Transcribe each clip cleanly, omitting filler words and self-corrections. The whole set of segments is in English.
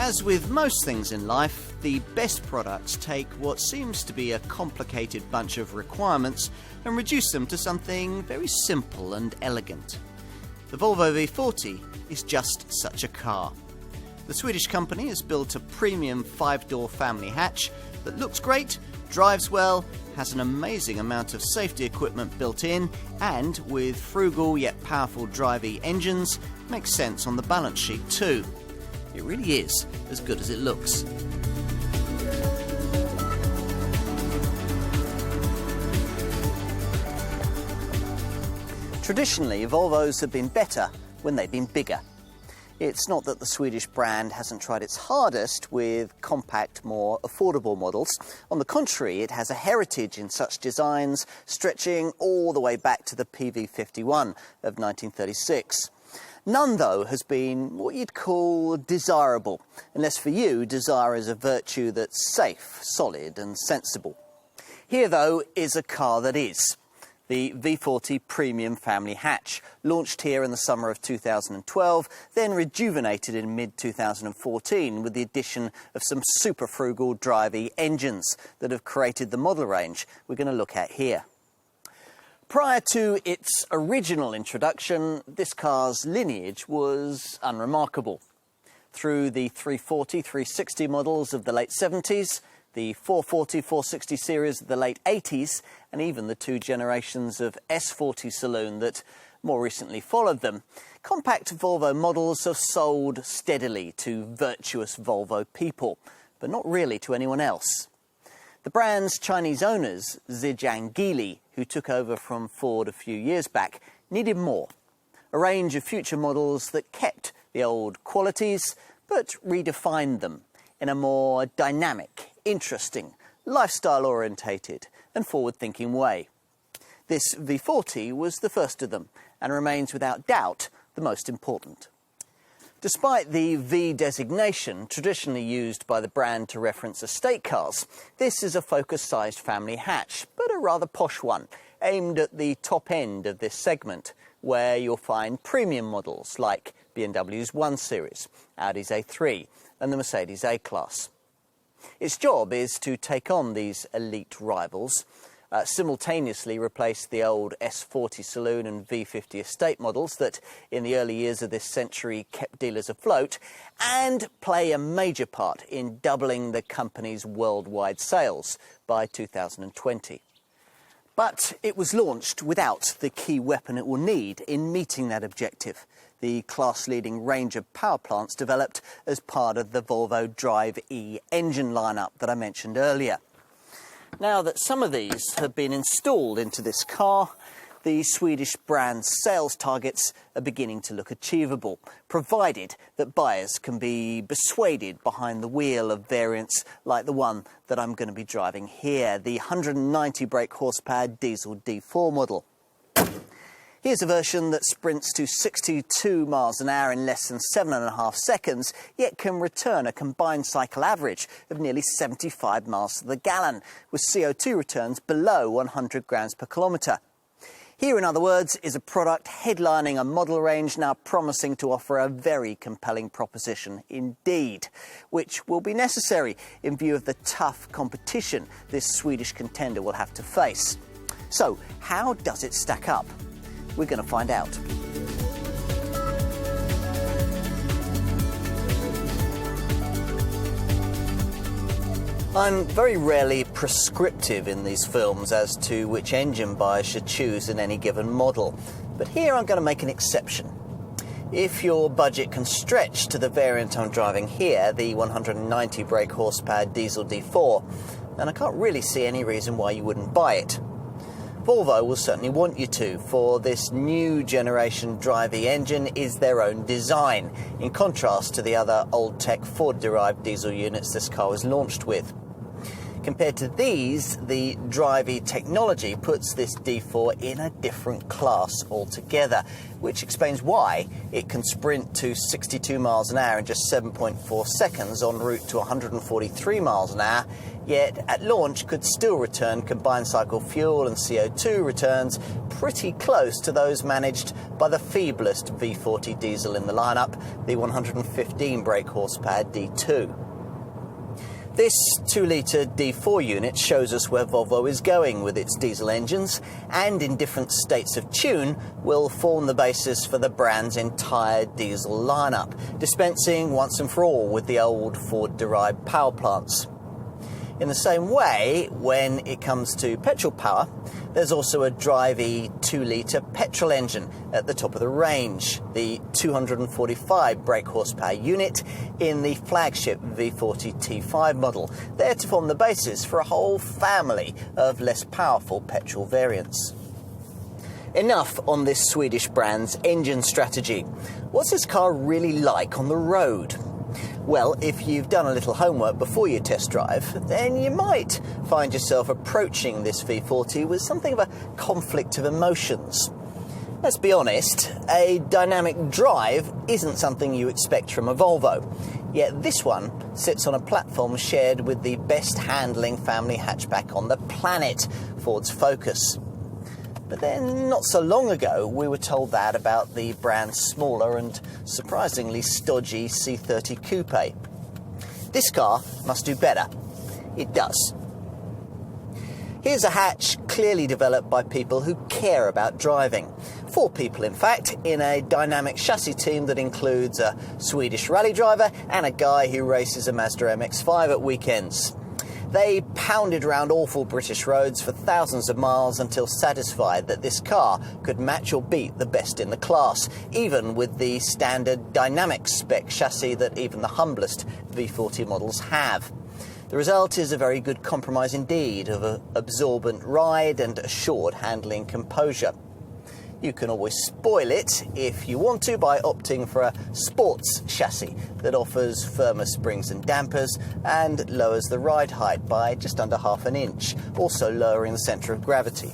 As with most things in life, the best products take what seems to be a complicated bunch of requirements and reduce them to something very simple and elegant. The Volvo V40 is just such a car. The Swedish company has built a premium 5-door family hatch that looks great, drives well, has an amazing amount of safety equipment built in, and with frugal yet powerful Drive-E engines, makes sense on the balance sheet too. It really is as good as it looks. Traditionally, Volvos have been better when they've been bigger. It's not that the Swedish brand hasn't tried its hardest with compact, more affordable models. On the contrary, it has a heritage in such designs stretching all the way back to the PV51 of 1936. None, though, has been what you'd call desirable, unless for you, desire is a virtue that's safe, solid and sensible. Here, though, is a car that is. The V40 Premium Family Hatch, launched here in the summer of 2012, then rejuvenated in mid-2014 with the addition of some super frugal Drive-E engines that have created the model range we're going to look at here. Prior to its original introduction, this car's lineage was unremarkable. Through the 340, 360 models of the late 70s, the 440, 460 series of the late 80s, and even the two generations of S40 saloon that more recently followed them, compact Volvo models have sold steadily to virtuous Volvo people, but not really to anyone else. The brand's Chinese owners, Zhejiang Geely, who took over from Ford a few years back, needed more. A range of future models that kept the old qualities, but redefined them in a more dynamic, interesting, lifestyle-orientated and forward-thinking way. This V40 was the first of them and remains without doubt the most important. Despite the V designation traditionally used by the brand to reference estate cars, this is a focus-sized family hatch, but a rather posh one, aimed at the top end of this segment, where you'll find premium models like BMW's 1 Series, Audi's A3 and the Mercedes A-Class. Its job is to take on these elite rivals, simultaneously replace the old S40 saloon and V50 estate models that in the early years of this century kept dealers afloat, and play a major part in doubling the company's worldwide sales by 2020. But it was launched without the key weapon it will need in meeting that objective, the class-leading range of power plants developed as part of the Volvo Drive-E engine lineup that I mentioned earlier. Now that some of these have been installed into this car, the Swedish brand's sales targets are beginning to look achievable, provided that buyers can be persuaded behind the wheel of variants like the one that I'm going to be driving here, the 190 brake horsepower diesel D4 model. Here's a version that sprints to 62 miles an hour in less than 7.5 seconds, yet can return a combined cycle average of nearly 75 miles to the gallon, with CO2 returns below 100 grams per kilometre. Here, in other words, is a product headlining a model range now promising to offer a very compelling proposition indeed, which will be necessary in view of the tough competition this Swedish contender will have to face. So, how does it stack up? We're going to find out. I'm very rarely prescriptive in these films as to which engine buyers should choose in any given model, but here I'm going to make an exception. If your budget can stretch to the variant I'm driving here, the 190 brake horsepower diesel D4, then I can't really see any reason why you wouldn't buy it. Volvo will certainly want you to, for this new generation Drive-E engine is their own design, in contrast to the other old-tech Ford-derived diesel units this car was launched with. Compared to these, the Drive-E technology puts this D4 in a different class altogether, which explains why it can sprint to 62 miles an hour in just 7.4 seconds en route to 143 miles an hour, yet at launch could still return combined cycle fuel and CO2 returns pretty close to those managed by the feeblest V40 diesel in the lineup, the 115 brake horsepower D2. This 2-litre D4 unit shows us where Volvo is going with its diesel engines, and in different states of tune will form the basis for the brand's entire diesel lineup, dispensing once and for all with the old Ford-derived power plants. In the same way, when it comes to petrol power, there's also a drivey 2-litre petrol engine at the top of the range, the 245 brake horsepower unit in the flagship V40 T5 model, there to form the basis for a whole family of less powerful petrol variants. Enough on this Swedish brand's engine strategy. What's this car really like on the road? Well, if you've done a little homework before you test drive, then you might find yourself approaching this V40 with something of a conflict of emotions. Let's be honest, a dynamic drive isn't something you expect from a Volvo, yet this one sits on a platform shared with the best handling family hatchback on the planet, Ford's Focus. But then, not so long ago, we were told that about the brand's smaller and surprisingly stodgy C30 Coupe. This car must do better. It does. Here's a hatch clearly developed by people who care about driving. 4 people, in fact, in a dynamic chassis team that includes a Swedish rally driver and a guy who races a Mazda MX-5 at weekends. They pounded around awful British roads for thousands of miles until satisfied that this car could match or beat the best in the class, even with the standard dynamic spec chassis that even the humblest V40 models have. The result is a very good compromise indeed of an absorbent ride and assured handling composure. You can always spoil it if you want to by opting for a sports chassis that offers firmer springs and dampers and lowers the ride height by just under half an inch, also lowering the centre of gravity.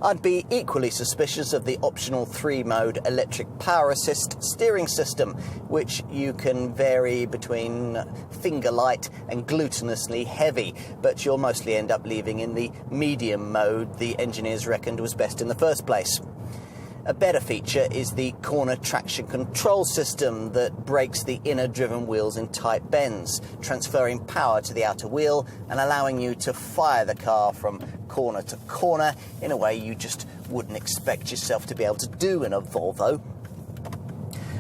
I'd be equally suspicious of the optional 3-mode electric power assist steering system, which you can vary between finger light and glutinously heavy, but you'll mostly end up leaving in the medium mode the engineers reckoned was best in the first place. A better feature is the corner traction control system that brakes the inner driven wheels in tight bends, transferring power to the outer wheel and allowing you to fire the car from corner to corner in a way you just wouldn't expect yourself to be able to do in a Volvo.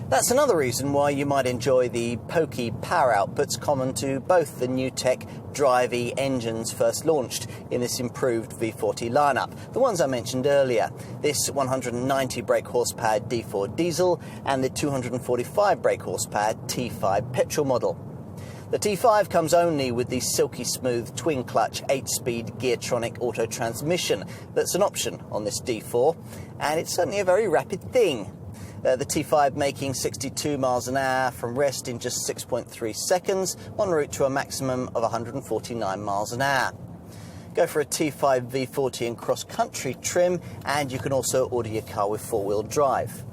That's another reason why you might enjoy the pokey power outputs common to both the new tech drivey engines first launched in this improved V40 lineup, the ones I mentioned earlier, this 190 brake horsepower D4 diesel and the 245 brake horsepower T5 petrol model. The T5 comes only with the silky smooth twin-clutch 8-speed Geartronic auto transmission that's an option on this D4, and it's certainly a very rapid thing. The T5 making 62 miles an hour from rest in just 6.3 seconds, en route to a maximum of 149 miles an hour. Go for a T5 V40 in cross-country trim, and you can also order your car with 4-wheel drive.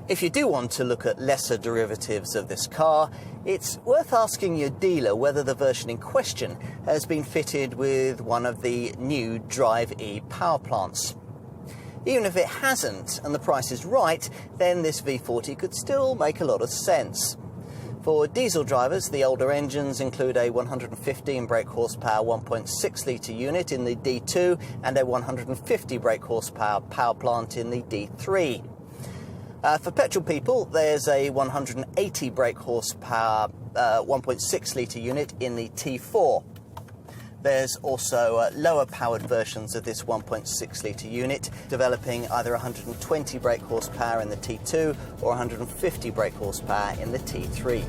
If you do want to look at lesser derivatives of this car, it's worth asking your dealer whether the version in question has been fitted with one of the new Drive E power plants. Even if it hasn't and the price is right, then this V40 could still make a lot of sense. For diesel drivers, the older engines include a 115 brake horsepower 1.6 litre unit in the D2 and a 150 brake horsepower power plant in the D3. For petrol people, there's a 180 brake horsepower 1.6 litre unit in the T4. There's also lower powered versions of this 1.6 litre unit, developing either 120 brake horsepower in the T2 or 150 brake horsepower in the T3.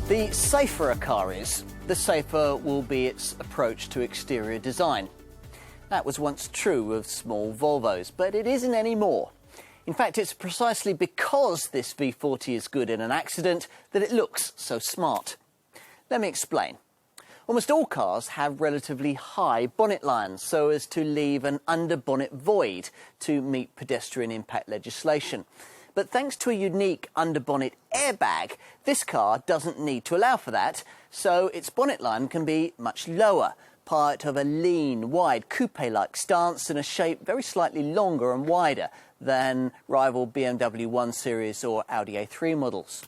The safer a car is, the safer will be its approach to exterior design. That was once true of small Volvos, but it isn't anymore. In fact, it's precisely because this V40 is good in an accident that it looks so smart. Let me explain. Almost all cars have relatively high bonnet lines so as to leave an under-bonnet void to meet pedestrian impact legislation. But thanks to a unique underbonnet airbag, this car doesn't need to allow for that, so its bonnet line can be much lower, part of a lean, wide, coupe-like stance in a shape very slightly longer and wider than rival BMW 1 Series or Audi A3 models.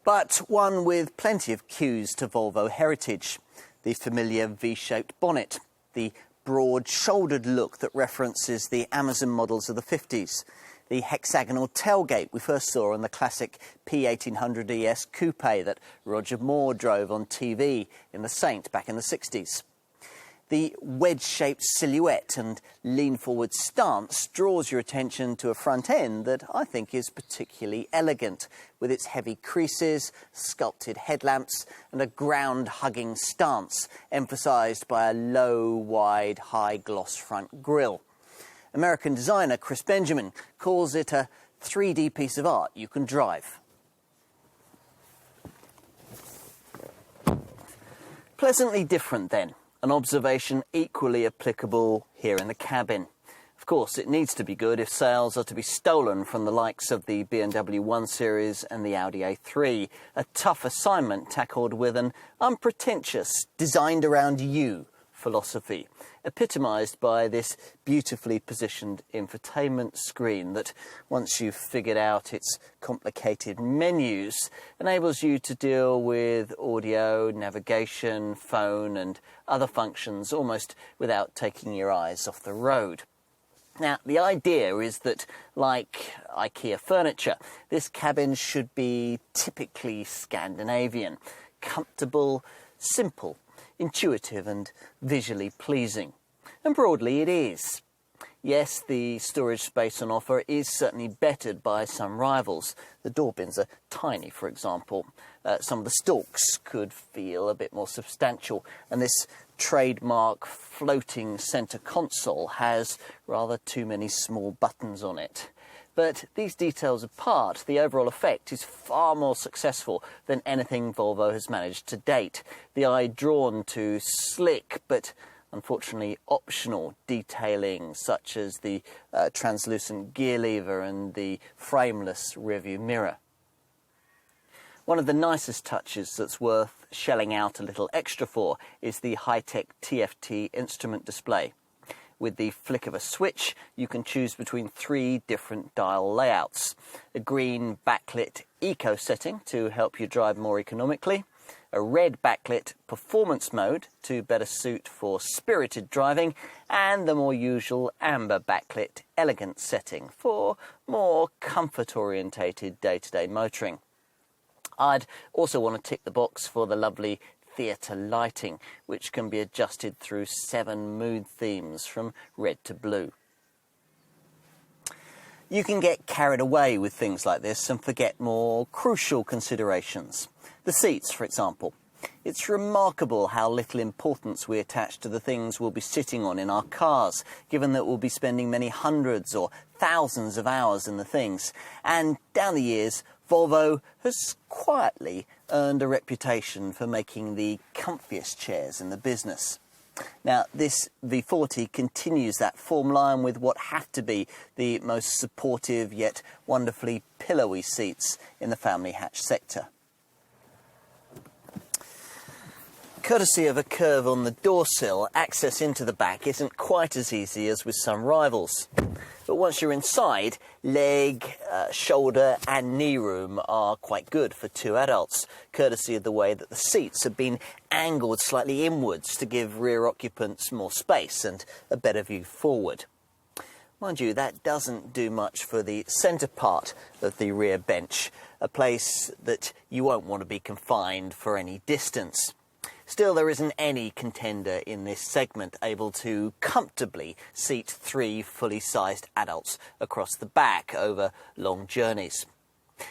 But one with plenty of cues to Volvo heritage. The familiar V-shaped bonnet, the broad-shouldered look that references the Amazon models of the 50s, the hexagonal tailgate we first saw on the classic P1800 ES coupe that Roger Moore drove on TV in The Saint back in the 60s. The wedge-shaped silhouette and lean-forward stance draws your attention to a front end that I think is particularly elegant, with its heavy creases, sculpted headlamps and a ground-hugging stance, emphasised by a low, wide, high-gloss front grille. American designer Chris Benjamin calls it a 3D piece of art you can drive. Pleasantly different then. An observation equally applicable here in the cabin. Of course, it needs to be good if sales are to be stolen from the likes of the BMW 1 Series and the Audi A3. A tough assignment tackled with an unpretentious, designed around you philosophy, epitomised by this beautifully positioned infotainment screen that, once you've figured out its complicated menus, enables you to deal with audio, navigation, phone and other functions almost without taking your eyes off the road. Now, the idea is that, like IKEA furniture, this cabin should be typically Scandinavian, comfortable, simple, intuitive and visually pleasing. And broadly it is. Yes, the storage space on offer is certainly bettered by some rivals. The door bins are tiny, for example. Some of the stalks could feel a bit more substantial, and this trademark floating centre console has rather too many small buttons on it. But these details apart, the overall effect is far more successful than anything Volvo has managed to date. The eye drawn to slick but unfortunately optional detailing, such as the translucent gear lever and the frameless rearview mirror. One of the nicest touches that's worth shelling out a little extra for is the high-tech TFT instrument display. With the flick of a switch, you can choose between 3 different dial layouts. A green backlit eco setting to help you drive more economically, a red backlit performance mode to better suit for spirited driving, and the more usual amber backlit elegant setting for more comfort-orientated day-to-day motoring. I'd also want to tick the box for the lovely theatre lighting, which can be adjusted through 7 mood themes from red to blue. You can get carried away with things like this and forget more crucial considerations. The seats, for example. It's remarkable how little importance we attach to the things we'll be sitting on in our cars, given that we'll be spending many hundreds or thousands of hours in the things. And down the years, Volvo has quietly earned a reputation for making the comfiest chairs in the business. Now, this V40 continues that form line with what have to be the most supportive yet wonderfully pillowy seats in the family hatch sector. Courtesy of a curve on the door sill, access into the back isn't quite as easy as with some rivals. But once you're inside, leg, shoulder and knee room are quite good for 2 adults, courtesy of the way that the seats have been angled slightly inwards to give rear occupants more space and a better view forward. Mind you, that doesn't do much for the centre part of the rear bench, a place that you won't want to be confined for any distance. Still, there isn't any contender in this segment able to comfortably seat 3 fully sized adults across the back over long journeys.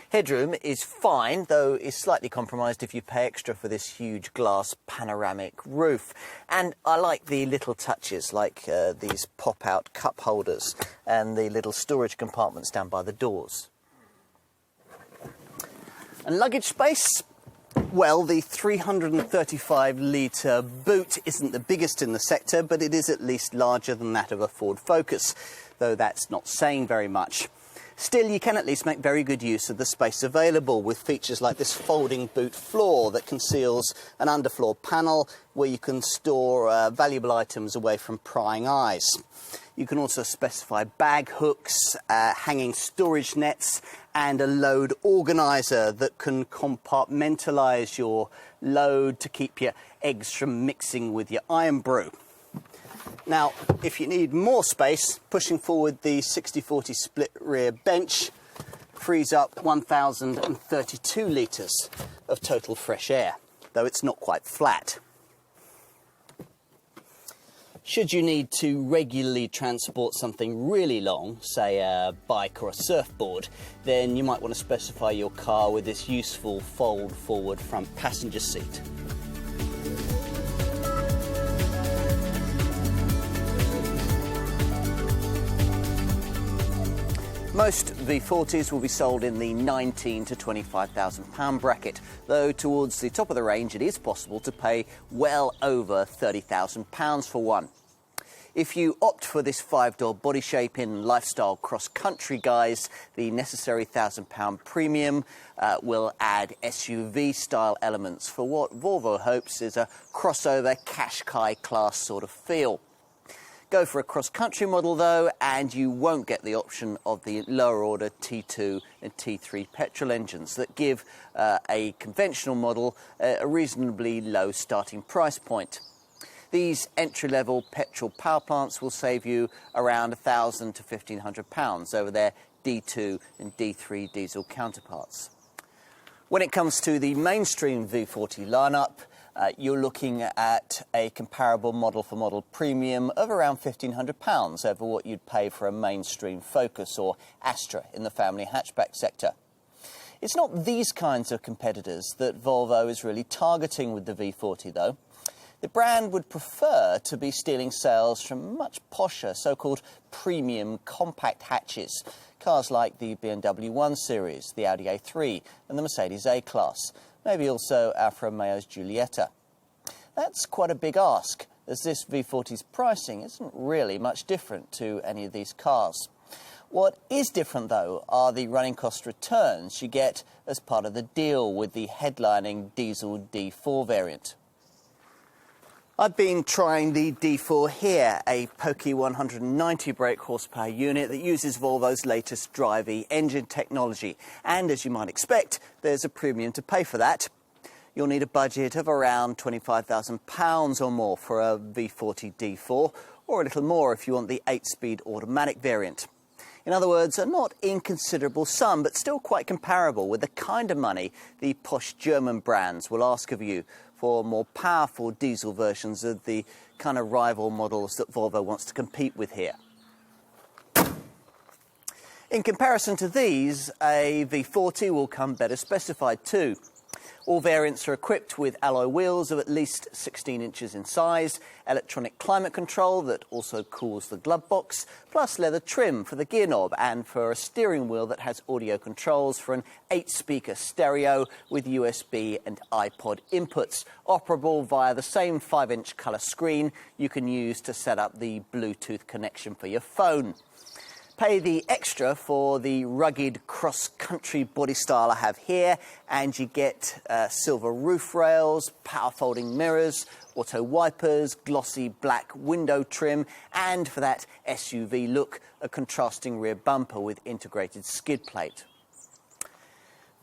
Headroom is fine, though is slightly compromised if you pay extra for this huge glass panoramic roof. And I like the little touches, like these pop-out cup holders and the little storage compartments down by the doors. And luggage space? Well, the 335-litre boot isn't the biggest in the sector, but it is at least larger than that of a Ford Focus, though that's not saying very much. Still, you can at least make very good use of the space available with features like this folding boot floor that conceals an underfloor panel where you can store valuable items away from prying eyes. You can also specify bag hooks, hanging storage nets and a load organiser that can compartmentalise your load to keep your eggs from mixing with your iron brew. Now, if you need more space, pushing forward the 60/40 split rear bench frees up 1,032 litres of total fresh air, though it's not quite flat. Should you need to regularly transport something really long, say a bike or a surfboard, then you might want to specify your car with this useful fold-forward front passenger seat. Most V40s will be sold in the £19,000 to £25,000 bracket, though towards the top of the range it is possible to pay well over £30,000 for one. If you opt for this 5-door body shape in lifestyle cross-country guise, the necessary £1,000 premium will add SUV-style elements for what Volvo hopes is a crossover Qashqai class sort of feel. Go for a cross-country model though, and you won't get the option of the lower-order T2 and T3 petrol engines that give a conventional model a reasonably low starting price point. These entry-level petrol power plants will save you around £1,000 to £1,500 over their D2 and D3 diesel counterparts. When it comes to the mainstream V40 lineup, you're looking at a comparable model-for-model premium of around £1,500 over what you'd pay for a mainstream Focus or Astra in the family hatchback sector. It's not these kinds of competitors that Volvo is really targeting with the V40 though. The brand would prefer to be stealing sales from much posher so-called premium compact hatches, cars like the BMW 1 Series, the Audi A3 and the Mercedes A-Class, maybe also Alfa Romeo's Giulietta. That's quite a big ask, as this V40's pricing isn't really much different to any of these cars. What is different, though, are the running cost returns you get as part of the deal with the headlining diesel D4 variant. I've been trying the D4 here, a pokey 190 brake horsepower unit that uses Volvo's latest Drive-E engine technology. And as you might expect, there's a premium to pay for that. You'll need a budget of around £25,000 or more for a V40 D4, or a little more if you want the 8-speed automatic variant. In other words, a not inconsiderable sum, but still quite comparable with the kind of money the posh German brands will ask of you for more powerful diesel versions of the kind of rival models that Volvo wants to compete with here. In comparison to these, a V40 will come better specified too. All variants are equipped with alloy wheels of at least 16 inches in size, electronic climate control that also cools the glove box, plus leather trim for the gear knob and for a steering wheel that has audio controls for an 8-speaker stereo with USB and iPod inputs, operable via the same 5-inch colour screen you can use to set up the Bluetooth connection for your phone. Pay the extra for the rugged cross-country body style I have here, and you get silver roof rails, power folding mirrors, auto wipers, glossy black window trim, and for that SUV look, a contrasting rear bumper with integrated skid plate.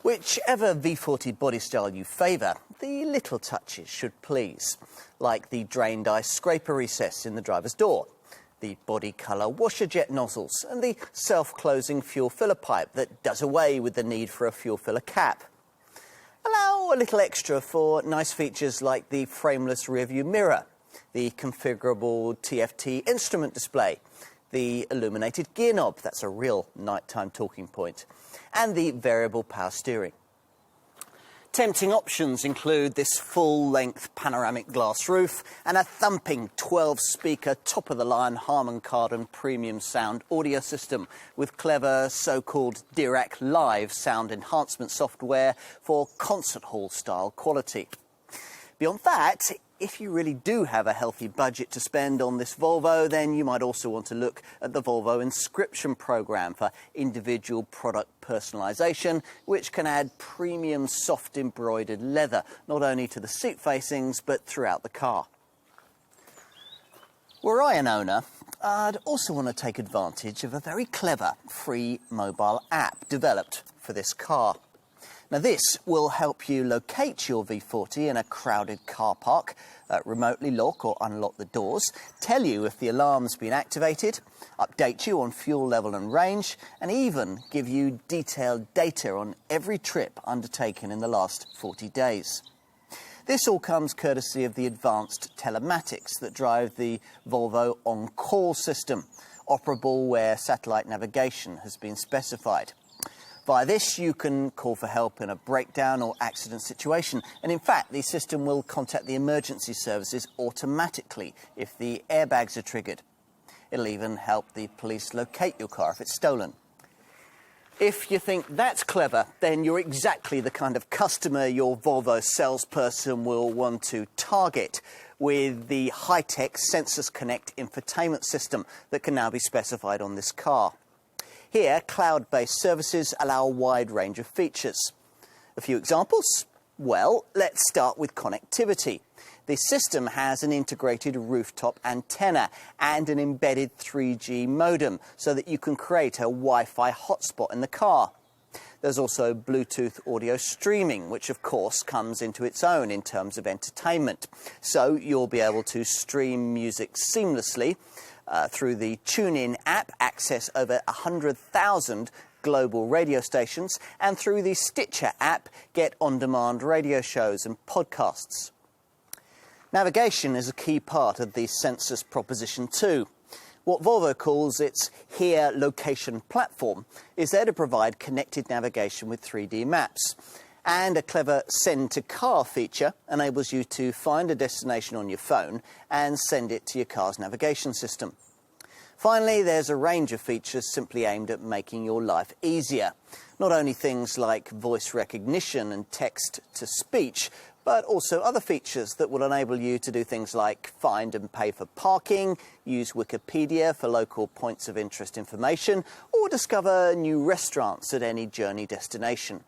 Whichever V40 body style you favour, the little touches should please, like the drained ice scraper recess in the driver's door, the body colour washer jet nozzles and the self-closing fuel filler pipe that does away with the need for a fuel filler cap. Allow a little extra for nice features like the frameless rearview mirror, the configurable TFT instrument display, the illuminated gear knob, that's a real nighttime talking point, and the variable power steering. Tempting options include this full-length panoramic glass roof and a thumping 12-speaker top-of-the-line Harman Kardon premium sound audio system with clever so-called Dirac Live sound enhancement software for concert hall-style quality. Beyond that, if you really do have a healthy budget to spend on this Volvo, then you might also want to look at the Volvo inscription program for individual product personalisation, which can add premium soft embroidered leather, not only to the seat facings, but throughout the car. Were I an owner, I'd also want to take advantage of a very clever free mobile app developed for this car. Now this will help you locate your V40 in a crowded car park, remotely lock or unlock the doors, tell you if the alarm's been activated, update you on fuel level and range, and even give you detailed data on every trip undertaken in the last 40 days. This all comes courtesy of the advanced telematics that drive the Volvo on-call system, operable where satellite navigation has been specified. Via this, you can call for help in a breakdown or accident situation, and in fact, the system will contact the emergency services automatically if the airbags are triggered. It'll even help the police locate your car if it's stolen. If you think that's clever, then you're exactly the kind of customer your Volvo salesperson will want to target with the high-tech Sensors Connect infotainment system that can now be specified on this car. Here, cloud-based services allow a wide range of features. A few examples? Well, let's start with connectivity. The system has an integrated rooftop antenna and an embedded 3G modem so that you can create a Wi-Fi hotspot in the car. There's also Bluetooth audio streaming, which of course comes into its own in terms of entertainment. So you'll be able to stream music seamlessly through the TuneIn app, access over 100,000 global radio stations, and through the Stitcher app, get on-demand radio shows and podcasts. Navigation is a key part of the Sensors proposition too. What Volvo calls its Here Location platform is there to provide connected navigation with 3D maps. And a clever Send to Car feature enables you to find a destination on your phone and send it to your car's navigation system. Finally, there's a range of features simply aimed at making your life easier. Not only things like voice recognition and text-to-speech, but also other features that will enable you to do things like find and pay for parking, use Wikipedia for local points of interest information, or discover new restaurants at any journey destination.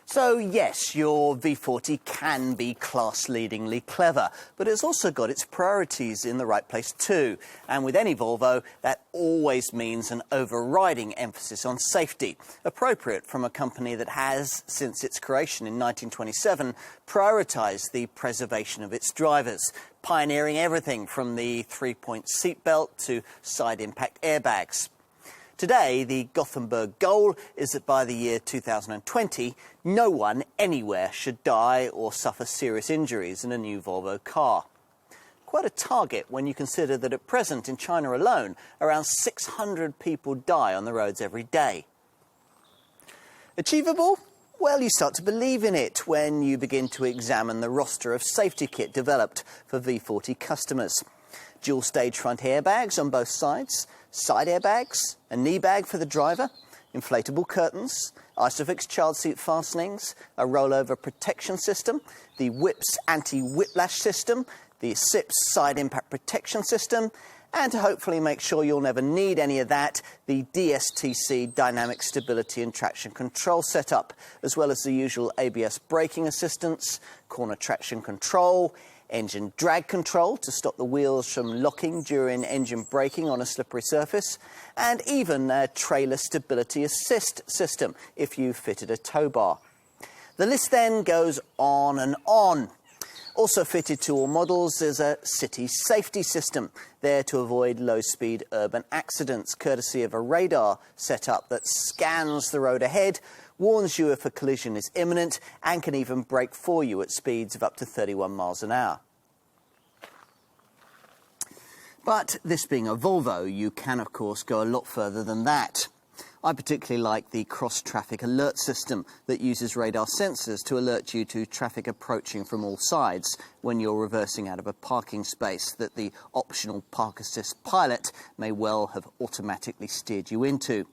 So yes, your V40 can be class-leadingly clever, but it's also got its priorities in the right place too. And with any Volvo, that always means an overriding emphasis on safety, appropriate from a company that has, since its creation in 1927, prioritised the preservation of its drivers, pioneering everything from the three-point seatbelt to side impact airbags. Today, the Gothenburg goal is that by the year 2020, no one anywhere should die or suffer serious injuries in a new Volvo car. Quite a target when you consider that at present in China alone, around 600 people die on the roads every day. Achievable? Well, you start to believe in it when you begin to examine the roster of safety kit developed for V40 customers. Dual-stage front airbags on both sides, side airbags, a knee bag for the driver, inflatable curtains, Isofix child seat fastenings, a rollover protection system, the WIPS anti-whiplash system, the SIPS side impact protection system, and to hopefully make sure you'll never need any of that, the DSTC dynamic stability and traction control setup, as well as the usual ABS braking assistance, corner traction control, engine drag control to stop the wheels from locking during engine braking on a slippery surface, and even a trailer stability assist system if you fitted a tow bar. The list then goes on and on. Also fitted to all models is a city safety system, there to avoid low-speed urban accidents, courtesy of a radar setup that scans the road ahead, warns you if a collision is imminent, and can even brake for you at speeds of up to 31 miles an hour. But this being a Volvo, you can of course go a lot further than that. I particularly like the cross-traffic alert system that uses radar sensors to alert you to traffic approaching from all sides when you're reversing out of a parking space that the optional Park Assist pilot may well have automatically steered you into.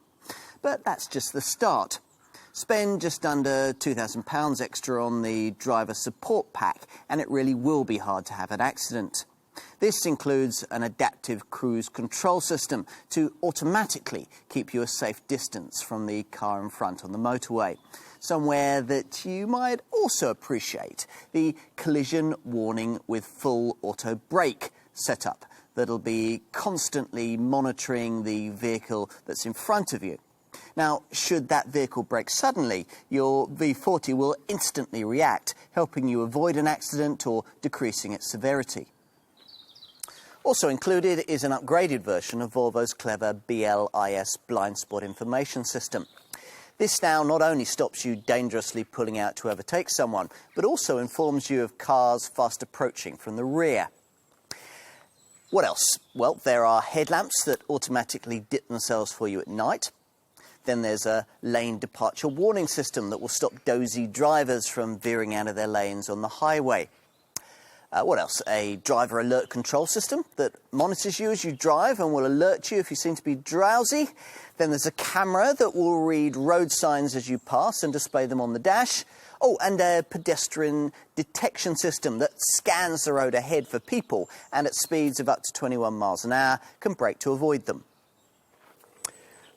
But that's just the start. Spend just under £2,000 extra on the driver support pack and it really will be hard to have an accident. This includes an adaptive cruise control system to automatically keep you a safe distance from the car in front on the motorway. Somewhere that you might also appreciate, the collision warning with full auto brake setup that'll be constantly monitoring the vehicle that's in front of you. Now, should that vehicle brake suddenly, your V40 will instantly react, helping you avoid an accident or decreasing its severity. Also included is an upgraded version of Volvo's clever BLIS blind spot information system. This now not only stops you dangerously pulling out to overtake someone, but also informs you of cars fast approaching from the rear. What else? Well, there are headlamps that automatically dip themselves for you at night. Then there's a lane departure warning system that will stop dozy drivers from veering out of their lanes on the highway. What else? A driver alert control system that monitors you as you drive and will alert you if you seem to be drowsy. Then there's a camera that will read road signs as you pass and display them on the dash. Oh, and a pedestrian detection system that scans the road ahead for people and at speeds of up to 21 miles an hour can brake to avoid them.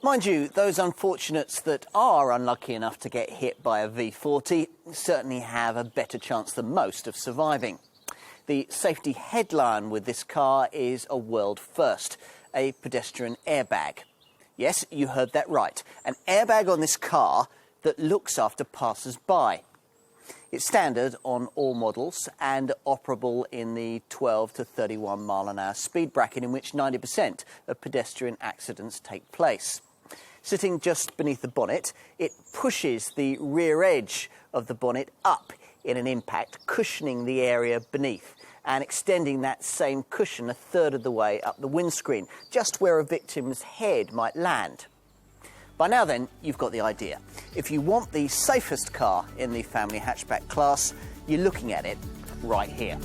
Mind you, those unfortunates that are unlucky enough to get hit by a V40 certainly have a better chance than most of surviving. The safety headline with this car is a world first, a pedestrian airbag. Yes, you heard that right, an airbag on this car that looks after passers-by. It's standard on all models and operable in the 12 to 31 mile an hour speed bracket in which 90% of pedestrian accidents take place. Sitting just beneath the bonnet, it pushes the rear edge of the bonnet up in an impact, cushioning the area beneath and extending that same cushion a third of the way up the windscreen, just where a victim's head might land. By now then, you've got the idea. If you want the safest car in the family hatchback class, you're looking at it right here.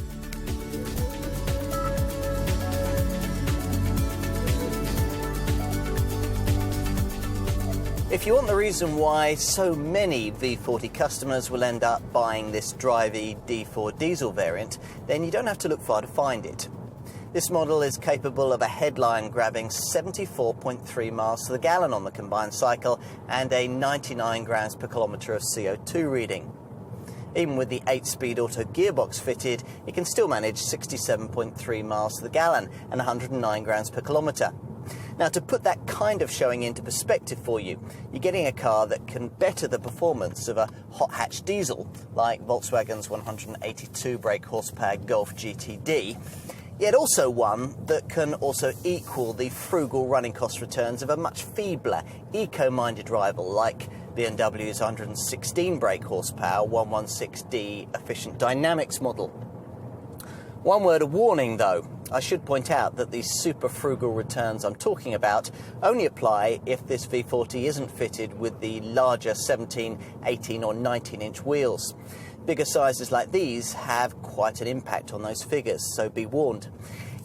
If you want the reason why so many V40 customers will end up buying this drivey D4 diesel variant, then you don't have to look far to find it. This model is capable of a headline grabbing 74.3 miles to the gallon on the combined cycle and a 99 grams per kilometre of CO2 reading. Even with the 8-speed auto gearbox fitted, it can still manage 67.3 miles to the gallon and 109 grams per kilometre. Now, to put that kind of showing into perspective for you, you're getting a car that can better the performance of a hot hatch diesel like Volkswagen's 182 brake horsepower Golf GTD, yet also one that can also equal the frugal running cost returns of a much feebler, eco-minded rival like BMW's 116 brake horsepower 116D efficient dynamics model. One word of warning though, I should point out that these super frugal returns I'm talking about only apply if this V40 isn't fitted with the larger 17, 18 or 19 inch wheels. Bigger sizes like these have quite an impact on those figures, so be warned.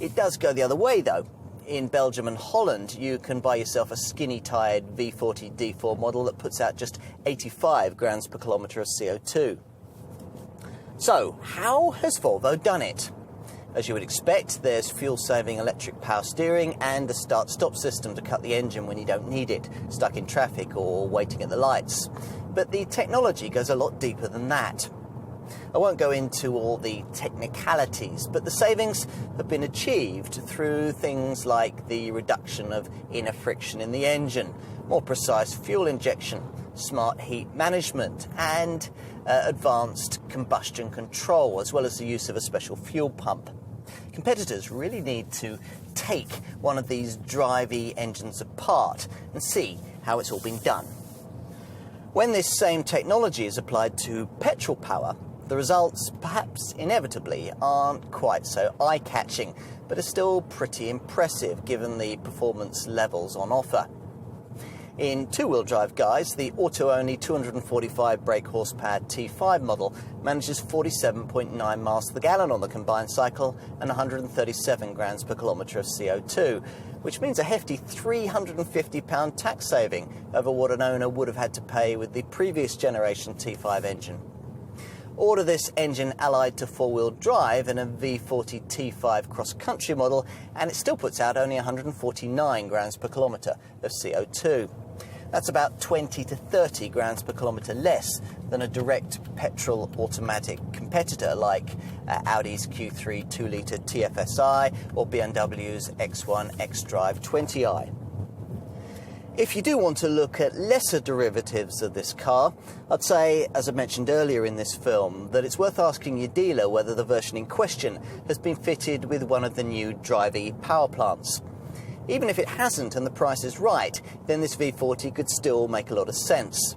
It does go the other way though. In Belgium and Holland, you can buy yourself a skinny-tired V40 D4 model that puts out just 85 grams per kilometre of CO2. So, how has Volvo done it? As you would expect, there's fuel-saving electric power steering and a start-stop system to cut the engine when you don't need it, stuck in traffic or waiting at the lights. But the technology goes a lot deeper than that. I won't go into all the technicalities, but the savings have been achieved through things like the reduction of inner friction in the engine, more precise fuel injection, smart heat management, and advanced combustion control, as well as the use of a special fuel pump. Competitors really need to take one of these drivey engines apart and see how it's all been done. When this same technology is applied to petrol power, the results, perhaps inevitably, aren't quite so eye-catching, but are still pretty impressive given the performance levels on offer. In two-wheel drive guise, the auto-only 245 brake horsepower T5 model manages 47.9 miles to the gallon on the combined cycle and 137 grams per kilometre of CO2, which means a hefty £350 tax saving over what an owner would have had to pay with the previous generation T5 engine. Order this engine allied to four-wheel drive in a V40 T5 cross-country model and it still puts out only 149 grams per kilometre of CO2. That's about 20 to 30 grams per kilometre less than a direct petrol automatic competitor like Audi's Q3 2-litre TFSI or BMW's X1 xDrive 20i. If you do want to look at lesser derivatives of this car, I'd say, as I mentioned earlier in this film, that it's worth asking your dealer whether the version in question has been fitted with one of the new Drive-E power plants. Even if it hasn't and the price is right, then this V40 could still make a lot of sense.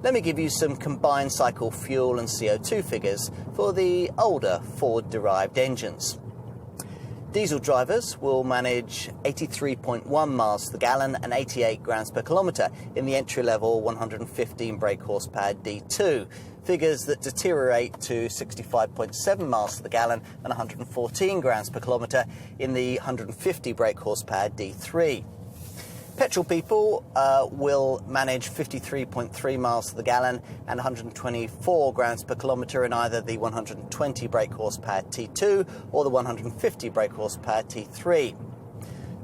Let me give you some combined cycle fuel and CO2 figures for the older Ford-derived engines. Diesel drivers will manage 83.1 miles to the gallon and 88 grams per kilometre in the entry-level 115 brake horsepower D2, figures that deteriorate to 65.7 miles to the gallon and 114 grams per kilometre in the 150 brake horsepower D3. Petrol people will manage 53.3 miles to the gallon and 124 grams per kilometre in either the 120 brake horsepower T2 or the 150 brake horsepower T3.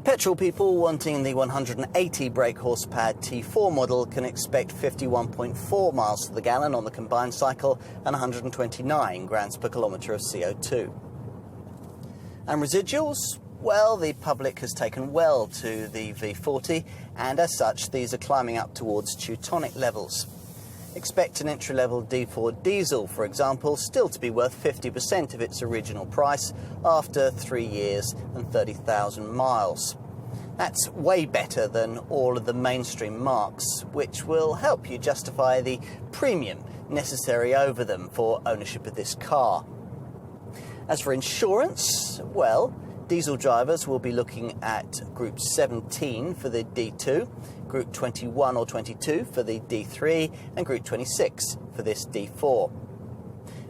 Petrol people wanting the 180 brake horsepower T4 model can expect 51.4 miles to the gallon on the combined cycle and 129 grams per kilometre of CO2. And residuals? Well, the public has taken well to the V40, and as such, these are climbing up towards Teutonic levels. Expect an entry-level D4 diesel, for example, still to be worth 50% of its original price after 3 years and 30,000 miles. That's way better than all of the mainstream marques, which will help you justify the premium necessary over them for ownership of this car. As for insurance, well, diesel drivers will be looking at Group 17 for the D2, Group 21 or 22 for the D3, and Group 26 for this D4.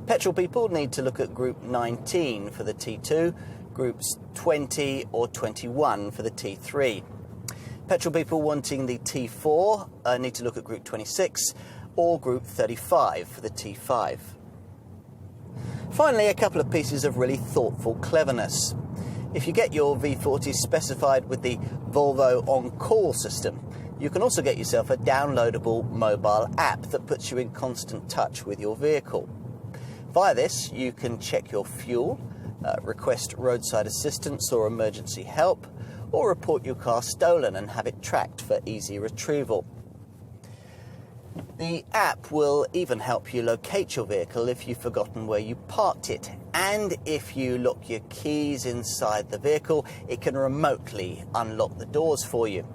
Petrol people need to look at Group 19 for the T2, Groups 20 or 21 for the T3. Petrol people wanting the T4 need to look at Group 26 or Group 35 for the T5. Finally, a couple of pieces of really thoughtful cleverness. If you get your V40 specified with the Volvo on-call system, you can also get yourself a downloadable mobile app that puts you in constant touch with your vehicle. Via this, you can check your fuel, request roadside assistance or emergency help, or report your car stolen and have it tracked for easy retrieval. The app will even help you locate your vehicle if you've forgotten where you parked it. And if you lock your keys inside the vehicle, it can remotely unlock the doors for you.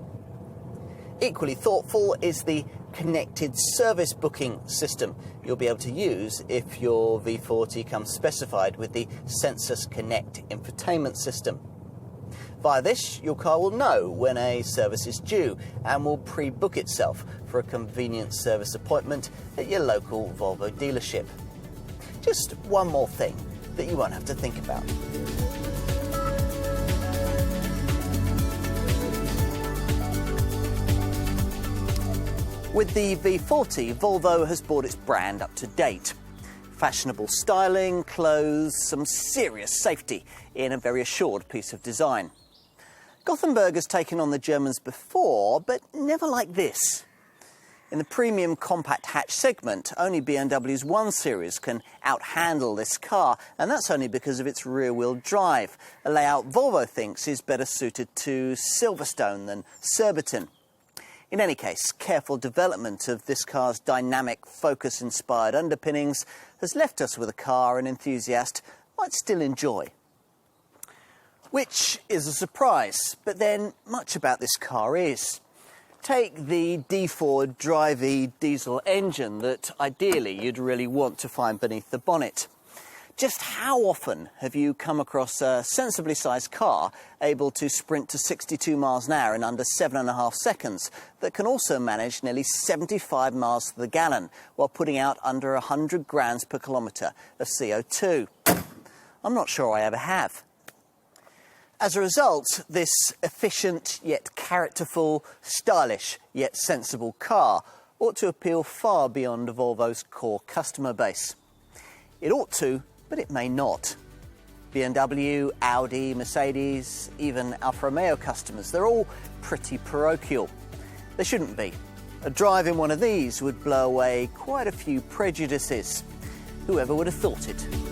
Equally thoughtful is the connected service booking system you'll be able to use if your V40 comes specified with the Sensus Connect infotainment system. Via this, your car will know when a service is due and will pre-book itself for a convenient service appointment at your local Volvo dealership. Just one more thing that you won't have to think about. With the V40, Volvo has brought its brand up to date. Fashionable styling, clothes, some serious safety in a very assured piece of design. Gothenburg has taken on the Germans before, but never like this. In the premium compact hatch segment, only BMW's 1 Series can out-handle this car, and that's only because of its rear-wheel drive, a layout Volvo thinks is better suited to Silverstone than Surbiton. In any case, careful development of this car's dynamic, Focus-inspired underpinnings has left us with a car an enthusiast might still enjoy. Which is a surprise, but then much about this car is. Take the D4 Drive-E diesel engine that ideally you'd really want to find beneath the bonnet. Just how often have you come across a sensibly sized car able to sprint to 62 miles an hour in under 7.5 seconds that can also manage nearly 75 miles to the gallon while putting out under 100 grams per kilometre of CO2? I'm not sure I ever have. As a result, this efficient yet characterful, stylish yet sensible car ought to appeal far beyond Volvo's core customer base. It ought to, but it may not. BMW, Audi, Mercedes, even Alfa Romeo customers, they're all pretty parochial. They shouldn't be. A drive in one of these would blow away quite a few prejudices. Whoever would have thought it?